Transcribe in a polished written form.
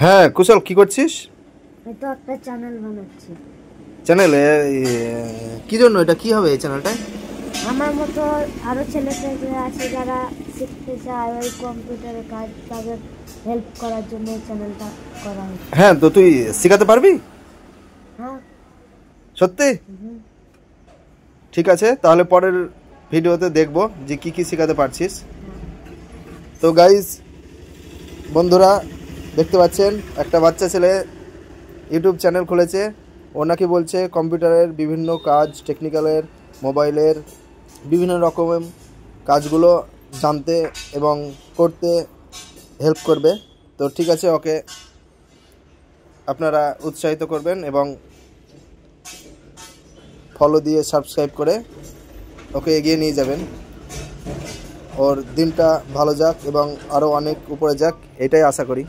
হ্যাঁ কুশল, কি করছিস? আমি তো একটা চ্যানেল বানাচ্ছি। চ্যানেলে কি জন্য? এটা কি হবে এই চ্যানেলটা? আমার মতো আরো ছেলেপেলে আছে যারা শিখতে চায় ওই কম্পিউটারের কাজ, তাদের হেল্প করার জন্য এই চ্যানেলটা করা হয়েছে। হ্যাঁ, তো তুই শেখাতে পারবি? হ্যাঁ। সত্যি? হুম। ঠিক আছে, তাহলে পরের ভিডিওতে দেখবো যে কি কি শেখাতে পারছিস। তো গাইস, বন্ধুরা দেখতে পাচ্ছেন একটা বাচ্চা ছেলে ইউটিউব চ্যানেল খুলেছে। ও নাকি বলছে কম্পিউটারের বিভিন্ন কাজ, টেকনিক্যালের, মোবাইলের বিভিন্ন রকমের কাজগুলো জানতে এবং করতে হেল্প করবে। তো ঠিক আছে, ওকে আপনারা উৎসাহিত করবেন এবং ফলো দিয়ে সাবস্ক্রাইব করে ওকে এগিয়ে নিয়ে যাবেন। ওর দিনটা ভালো যাক এবং আরও অনেক উপরে যাক, এটাই আশা করি।